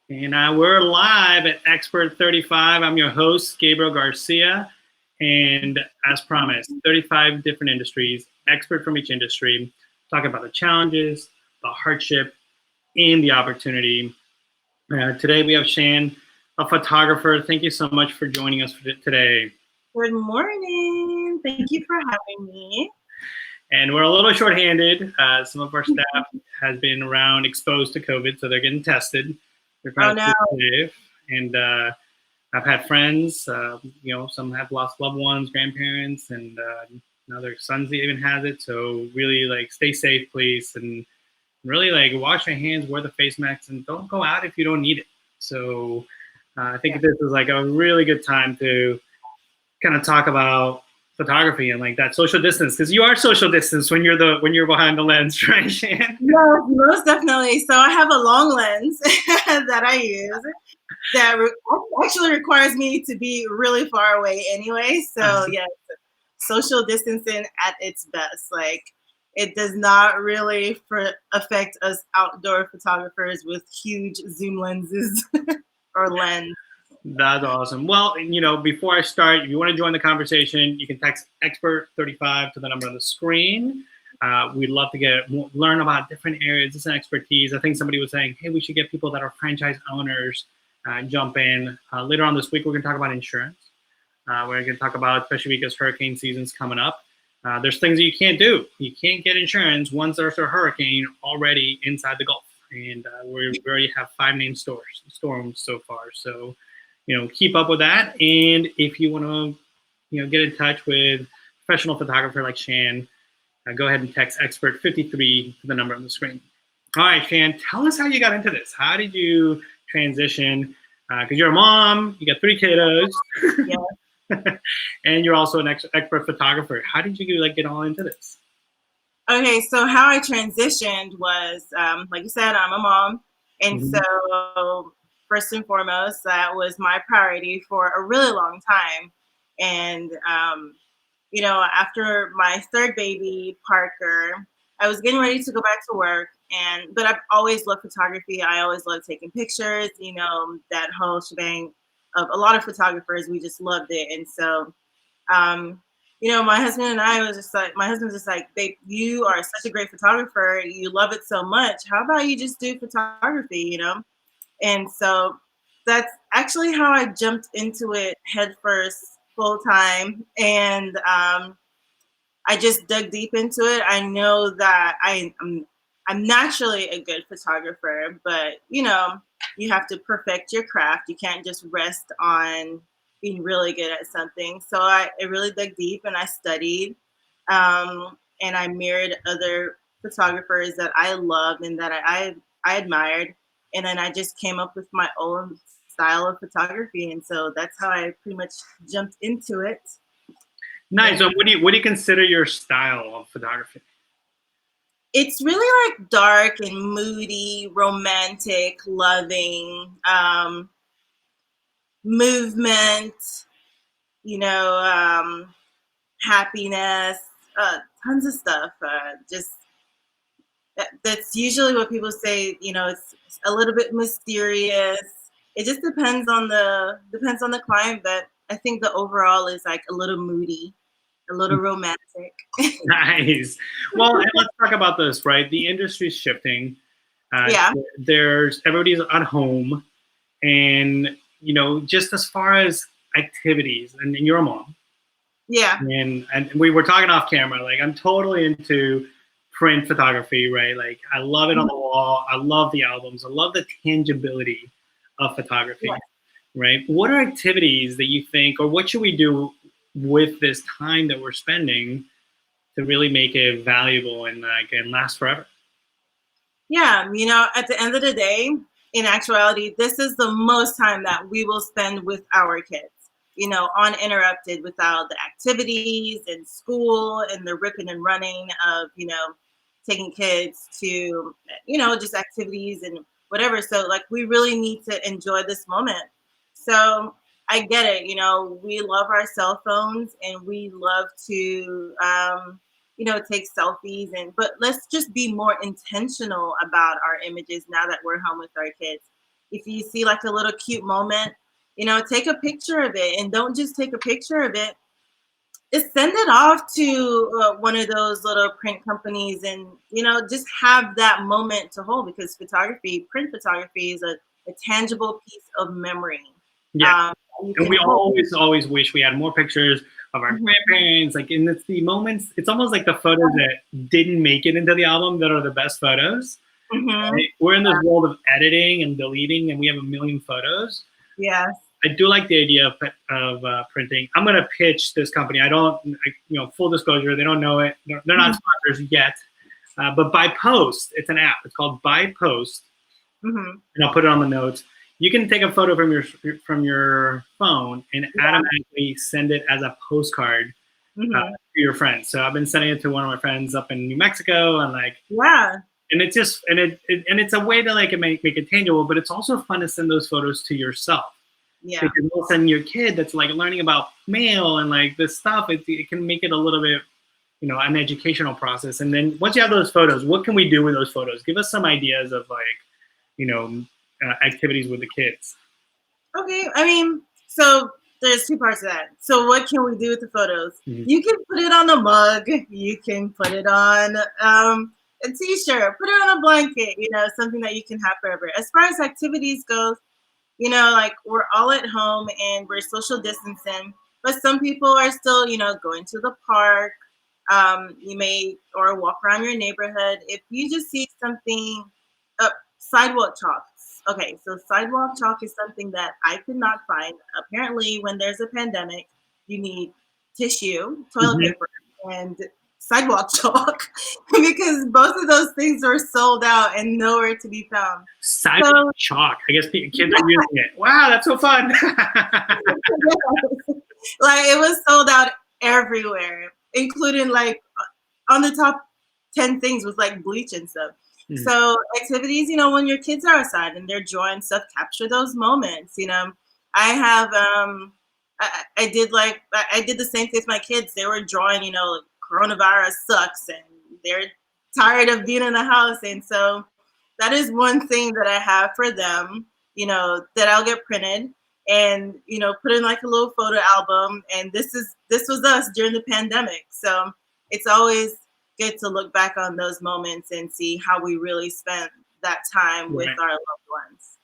And we're live at Expert35. I'm your host, Gabriel Garcia. And as promised, 35 different industries, expert from each industry, talking about the challenges, the hardship, and the opportunity. Today we have Shan, a photographer. Thank you so much for joining us today. Good morning. Thank you for having me. And we're a little shorthanded. Some of our staff has been around exposed to COVID, so they're getting tested. They're trying to stay safe. And I've had friends, some have lost loved ones, grandparents, and now their sons even has it. So really, stay safe, please, and really, wash your hands, wear the face masks, and don't go out if you don't need it. So I think this is a really good time to kind of talk about photography and that social distance, because you are social distance when you're behind the lens, right, Shan? No, most definitely. So I have a long lens that I use that actually requires me to be really far away anyway. So yes, social distancing at its best. It does not really affect us outdoor photographers with huge zoom lenses or lens. That's awesome. Well, before I start, if you want to join the conversation, you can text Expert35 to the number on the screen. We'd love to learn about different areas. It's an expertise. I think somebody was saying, hey, we should get people that are franchise owners jump in. Later on this week, we're going to talk about insurance. We're going to talk about, especially because hurricane season's coming up. There's things that you can't do. You can't get insurance once there's a hurricane already inside the Gulf. And we already have 5 named storms so far. So, keep up with that. And if you want to, get in touch with a professional photographer like Shan, go ahead and text Expert53 to the number on the screen. All right, Shan, tell us how you got into this. How did you transition? Because you're a mom, you got 3 kiddos. Yeah. And you're also an expert photographer. How did you get all into this? Okay, so how I transitioned was, like you said, I'm a mom. And so first and foremost, that was my priority for a really long time. And, after my 3rd baby, Parker, I was getting ready to go back to work. But I've always loved photography. I always loved taking pictures, that whole shebang of a lot of photographers. We just loved it. And so, my husband and I my husband's just like, babe, you are such a great photographer. You love it so much. How about you just do photography, And so that's actually how I jumped into it head first, full time. And I just dug deep into it. I know that I'm naturally a good photographer, but you have to perfect your craft. You can't just rest on being really good at something. So I really dug deep and I studied, and I mirrored other photographers that I loved and that I admired, and then I just came up with my own style of photography, and so that's how I pretty much jumped into it. Nice. So what do you consider your style of photography? It's really dark and moody, romantic, loving, movement, happiness, tons of stuff. That's usually what people say. It's a little bit mysterious. It just depends on the client, but I think the overall is a little moody, a little romantic. Nice. Well, let's talk about this, right? The industry's shifting. Everybody's at home, and just as far as activities, and you're a mom. Yeah. And we were talking off camera. I'm totally into print photography, right? I love it on the wall. I love the albums. I love the tangibility of photography, right? What are activities that you think, or what should we do with this time that we're spending to really make it valuable and last forever? Yeah, at the end of the day, in actuality, this is the most time that we will spend with our kids, uninterrupted, without the activities and school and the ripping and running of, taking kids to, just activities and whatever. So we really need to enjoy this moment. So I get it. We love our cell phones and we love to, take selfies, but let's just be more intentional about our images now that we're home with our kids. if you see like a little cute moment, take a picture of it, and don't just take a picture of it. Just send it off to one of those little print companies, and just have that moment to hold, because print photography is a tangible piece of memory. Yeah. You And can we hold. always wish we had more pictures of our grandparents. Like, and it's the moments, it's almost like the photos that didn't make it into the album that are the best photos. Right? We're in this world of editing and deleting, and we have a million photos. Yes. I do like the idea of printing. I'm going to pitch this company. I don't, full disclosure, they don't know it. They're not sponsors yet. But By Post, it's an app. It's called By Post. And I'll put it on the notes. You can take a photo from your phone and automatically send it as a postcard to your friends. So I've been sending it to one of my friends up in New Mexico, and and it's just and it's a way to like make it tangible, but it's also fun to send those photos to yourself. Yeah. Because all of a sudden your kid that's like learning about mail and like this stuff, it can make it a little bit, an educational process. And then once you have those photos, what can we do with those photos? Give us some ideas of like, activities with the kids. Okay, I mean, so there's two parts of that. So what can we do with the photos? You can put it on a mug. You can put it on a t-shirt. Put it on a blanket. Something that you can have forever. As far as activities goes, like we're all at home and we're social distancing, but some people are still, going to the park. You may or walk around your neighborhood. If you just see something, sidewalk chalk. Okay, so sidewalk chalk is something that I could not find. Apparently, when there's a pandemic, you need tissue, toilet paper, and sidewalk chalk because both of those things are sold out and nowhere to be found. Sidewalk chalk. I guess kids are using it. Wow, that's so fun. Like it was sold out everywhere, including like on the top 10 things was like bleach and stuff. So activities, when your kids are outside and they're drawing stuff, capture those moments. I have I did the same thing with my kids. They were drawing, coronavirus sucks, and they're tired of being in the house. And so that is one thing that I have for them, that I'll get printed and, put in like a little photo album. And this was us during the pandemic. So it's always good to look back on those moments and see how we really spent that time with our loved ones.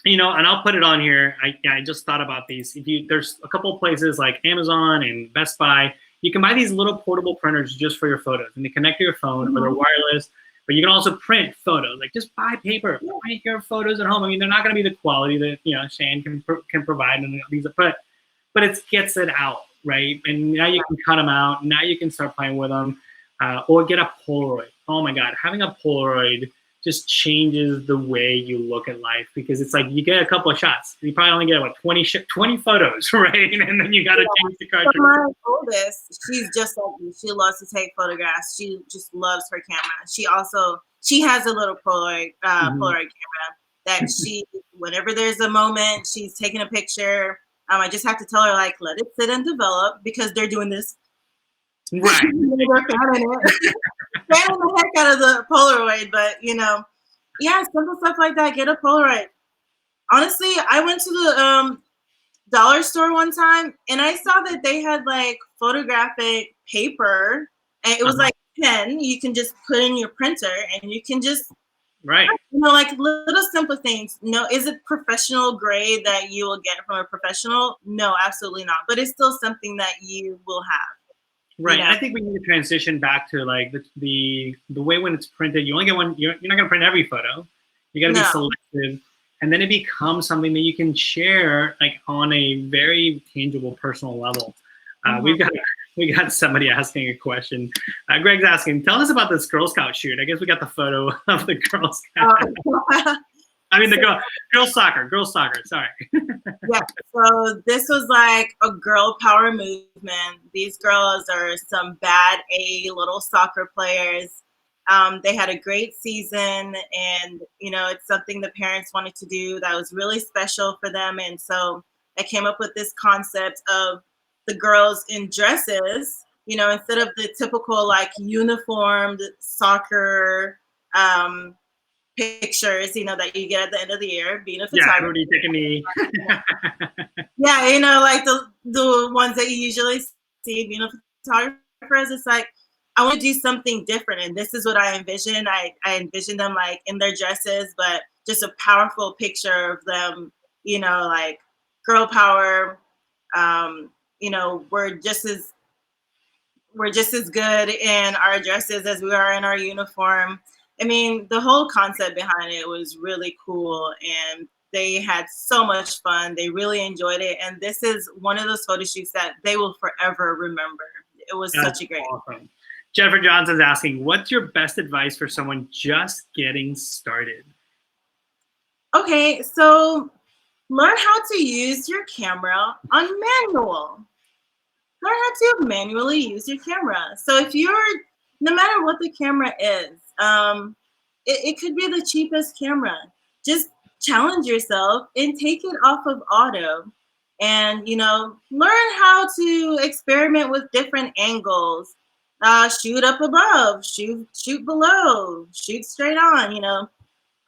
And I'll put it on here. I just thought about these. There's a couple of places like Amazon and Best Buy. You can buy these little portable printers just for your photos, and they connect to your phone, or they're wireless. But you can also print photos. Like just buy paper, print your photos at home. I mean, they're not going to be the quality that Shan can provide, and these, but it gets it out, right? And now you can cut them out. Now you can start playing with them. Or get a Polaroid. Oh my God, having a Polaroid just changes the way you look at life, because it's like you get a couple of shots. You probably only get 20 photos, right? And then you got to change the cartridge. So my oldest, she's just like me. She loves to take photographs. She just loves her camera. She has a little Polaroid camera that she, whenever there's a moment, she's taking a picture. I just have to tell her like, let it sit and develop, because they're doing this. Right. They're fanning the heck out of the Polaroid, but simple stuff like that. Get a Polaroid. Honestly, I went to the dollar store one time and I saw that they had like photographic paper, and it was like pen. You can just put in your printer and you can just like little simple things. No, is it professional grade that you will get from a professional? No, absolutely not. But it's still something that you will have. Right. I think we need to transition back to like the way when it's printed, you only get one. You're not going to print every photo. You got to be selective, and then it becomes something that you can share like on a very tangible, personal level. We got somebody asking a question. Greg's asking, tell us about this Girl Scout shoot. I guess we got the photo of the Girl Scout. I mean, the girls soccer. Sorry. Yeah. So this was like a girl power movement. These girls are some bad A little soccer players. They had a great season, and it's something the parents wanted to do that was really special for them. And so I came up with this concept of the girls in dresses. Instead of the typical like uniformed soccer pictures, that you get at the end of the year, being a Yeah, photographer. everybody take a knee. Yeah, like the ones that you usually see being a photographer. It's like, I want to do something different, and this is what I envision. I envision them like in their dresses, but just a powerful picture of them, like girl power. Um, we're just as good in our dresses as we are in our uniform. I mean, the whole concept behind it was really cool, and they had so much fun. They really enjoyed it, and this is one of those photo shoots that they will forever remember. It was That's such a great. awesome. Jennifer Johnson's asking, what's your best advice for someone just getting started? Okay, so learn how to use your camera on manual. Learn how to manually use your camera. So if no matter what the camera is, it could be the cheapest camera. Just challenge yourself and take it off of auto, and learn how to experiment with different angles. Shoot up above, shoot below, shoot straight on.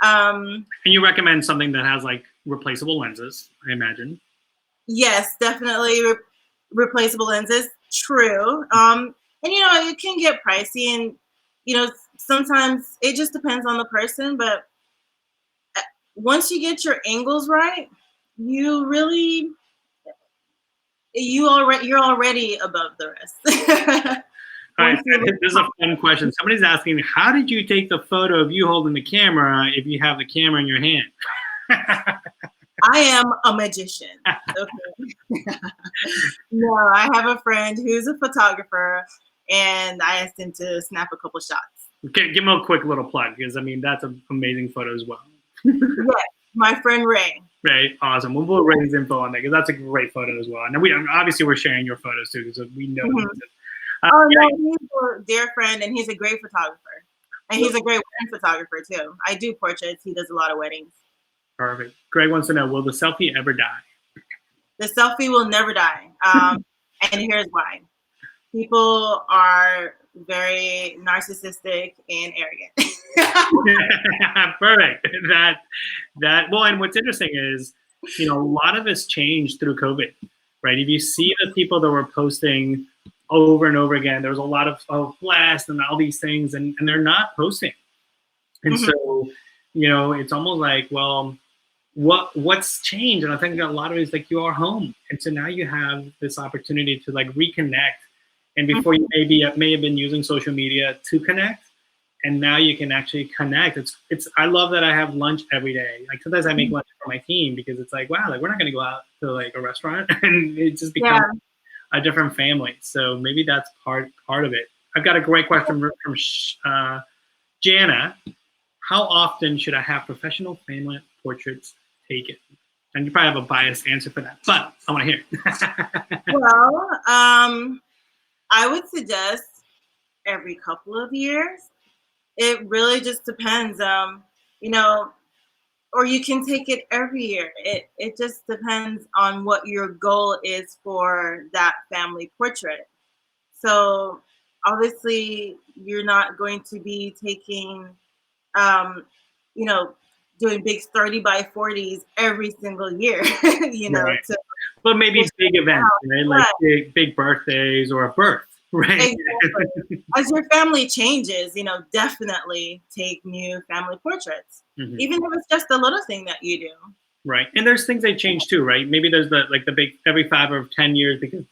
Um, And you recommend something that has like replaceable lenses, I imagine. yes, definitely replaceable lenses. True. And it can get pricey, and sometimes it just depends on the person. But once you get your angles right, you really you're already above the rest. All right, Once you this is a fun question. Somebody's asking, how did you take the photo of you holding the camera if you have the camera in your hand? I am a magician. Okay. No, I have a friend who's a photographer, and I asked him to snap a couple shots. Okay, give him a quick little plug, because I mean that's an amazing photo as well. Yes, my friend Ray. Right, awesome. We'll put Ray's info on there because that's a great photo as well. And obviously we're sharing your photos too because we know. Mm-hmm. Yeah. No, he's a dear friend, and he's a great photographer. And he's a great wedding photographer too. I do portraits. He does a lot of weddings. Perfect. Greg wants to know, will the selfie ever die? The selfie will never die. And here's why. People are very narcissistic and arrogant. Perfect. Well, and what's interesting is, a lot of it's changed through COVID, right? If you see the people that were posting over and over again, there was a lot of blast and all these things, and they're not posting. And so, it's almost like, well, what's changed? And I think a lot of it is like you are home, and so now you have this opportunity to like reconnect. And before you may have been using social media to connect, and now you can actually connect. I love that I have lunch every day. Like sometimes I make lunch for my team because it's like, wow, like we're not going to go out to like a restaurant, and it just becomes a different family. So maybe that's part of it. I've got a great question from Jana. How often should I have professional family portraits taken? And you probably have a biased answer for that, but I want to hear it. Well, I would suggest every couple of years. It really just depends. Or you can take it every year. It just depends on what your goal is for that family portrait. So obviously, you're not going to be taking, um, you know, doing big 30 by 40s every single year, Right. But maybe big events, right? Like big birthdays or a birth, right? Exactly. As your family changes, definitely take new family portraits, even if it's just a little thing that you do. Right, and there's things they change too, right? Maybe there's the big every 5 or 10 years because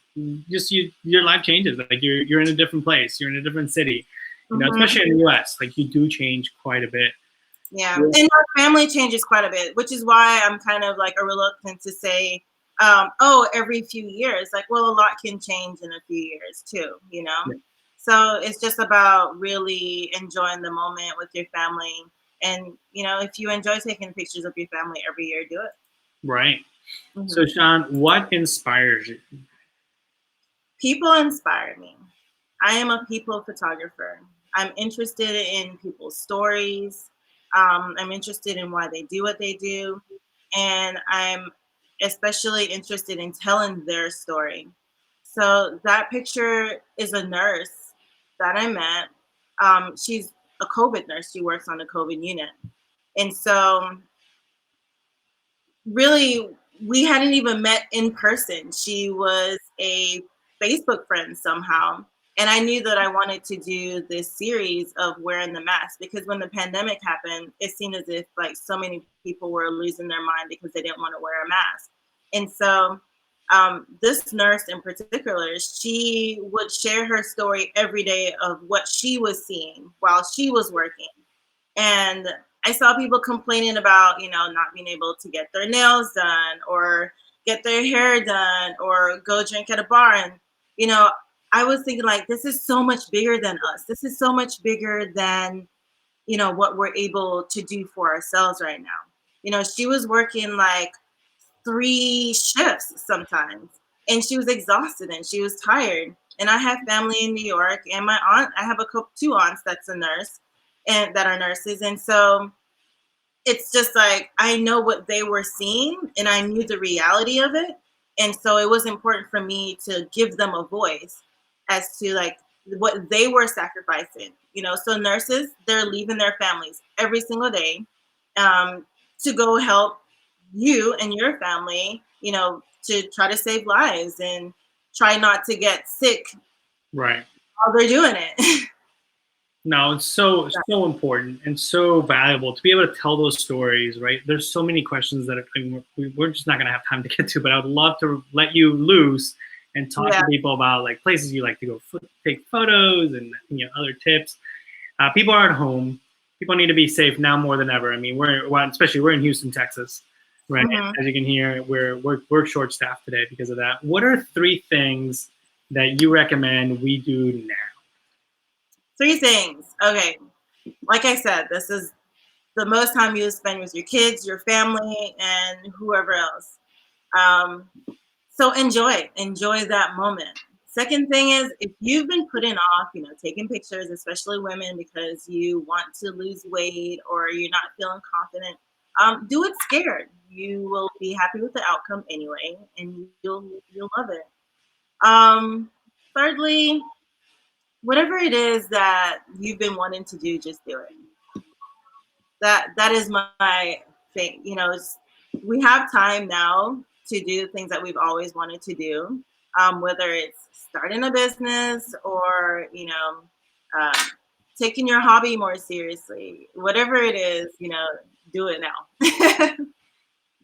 your life changes. Like you're in a different place, you're in a different city, especially in the U.S. Like you do change quite a bit. Yeah, and our family changes quite a bit, which is why I'm kind of like reluctant to say, every few years. Like, well, a lot can change in a few years too, Yeah. So it's just about really enjoying the moment with your family. And, if you enjoy taking pictures of your family every year, do it. Right. So, Shan, what inspires you? People inspire me. I am a people photographer. I'm interested in people's stories. I'm interested in why they do what they do. And I'm especially interested in telling their story. So that picture is a nurse that I met. She's a COVID nurse. She works on the COVID unit. And so really, we hadn't even met in person. She was a Facebook friend somehow. And I knew that I wanted to do this series of wearing the mask because when the pandemic happened, it seemed as if like so many people were losing their mind because they didn't want to wear a mask. And so this nurse in particular, she would share her story every day of what she was seeing while she was working. And I saw people complaining about, not being able to get their nails done or get their hair done or go drink at a bar. And, I was thinking like, this is so much bigger than us. This is so much bigger than, what we're able to do for ourselves right now. She was working like 3 shifts sometimes and she was exhausted and she was tired. And I have family in New York and my aunt, I have 2 aunts that's a nurse and that are nurses. And so it's just like I know what they were seeing and I knew the reality of it. And so it was important for me to give them a voice as to like what they were sacrificing. So nurses, they're leaving their families every single day to go help you and your family, to try to save lives and try not to get sick Right. while they're doing it. No, it's so important and so valuable to be able to tell those stories, right? There's so many questions that we're just not going to have time to get to, but I would love to let you loose and talk to people about like places you like to go take photos and other tips. People are at home. People need to be safe now more than ever. I mean, especially we're in Houston, Texas, right? Mm-hmm. As you can hear, we're short-staffed today because of that. What are 3 things that you recommend we do now? 3 things. Okay. Like I said, this is the most time you spend with your kids, your family, and whoever else. So enjoy that moment. Second thing is if you've been putting off, taking pictures, especially women, because you want to lose weight or you're not feeling confident, do it scared. You will be happy with the outcome anyway, and you'll love it. Thirdly, whatever it is that you've been wanting to do, just do it. That is my thing. We have time now to do things that we've always wanted to do, whether it's starting a business or uh, taking your hobby more seriously. Whatever it is, do it now.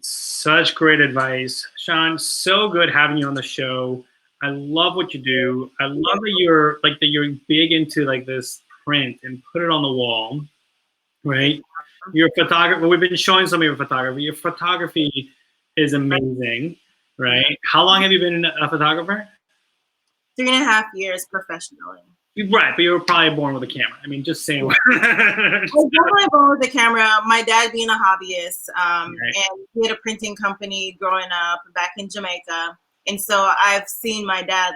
Such great advice, Shan. So good having you on the show. I love what you do. I love that you're big into like this print and put it on the wall, right? Your photography. We've been showing some of your photography. Your photography is amazing, right? How long have you been a photographer? 3.5 years professionally. Right, but you were probably born with a camera. I mean, just saying. I was definitely born with the camera. My dad being a hobbyist, Right. and he had a printing company growing up back in Jamaica. And so I've seen my dad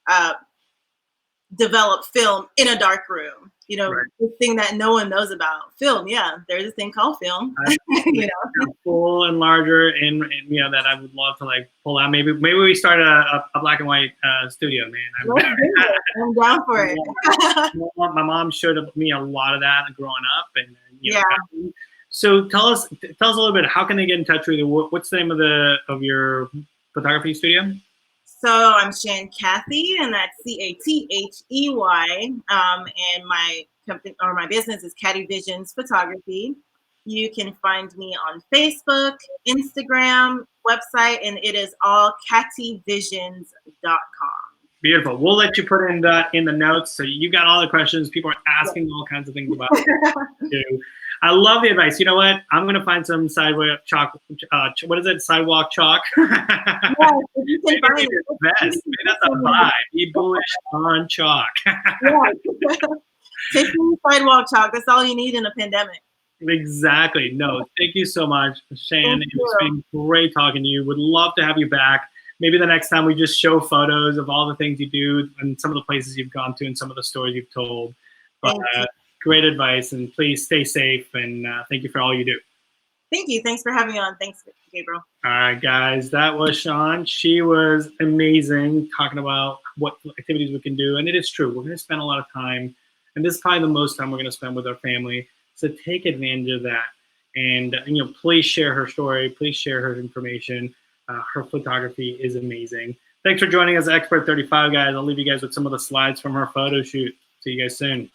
uh, develop film in a dark room. Right. The thing that no one knows about. Film, yeah, there's a thing called film. Full and larger, and that I would love to like pull out. Maybe we start a black and white studio, man. I'm down for it. My mom showed me a lot of that growing up, and So tell us a little bit. How can they get in touch with you? What's the name of your photography studio? So I'm Shan Cathey, and that's Cathey. And my company or my business is Cathey Visions Photography. You can find me on Facebook, Instagram, website, and it is all catheyvisions.com. Beautiful. We'll let you put in the notes. So you got all the questions. People are asking all kinds of things about it. I love the advice. You know what? I'm going to find some sidewalk chalk. What is it? Sidewalk chalk? Yes, you can find Maybe that's a vibe. Be bullish on chalk. Taking sidewalk chalk. That's all you need in a pandemic. Exactly. No, thank you so much, Shan. It's been great talking to you. Would love to have you back. Maybe the next time we just show photos of all the things you do and some of the places you've gone to and some of the stories you've told. But great advice, and please stay safe, and thank you for all you do. Thank you. Thanks for having me on. Thanks, Gabriel. All right, guys, that was Shan. She was amazing talking about what activities we can do, and it is true. We're going to spend a lot of time, and this is probably the most time we're going to spend with our family. So take advantage of that. And, please share her story. Please share her information. Her photography is amazing. Thanks for joining us, Expert35, guys. I'll leave you guys with some of the slides from her photo shoot. See you guys soon.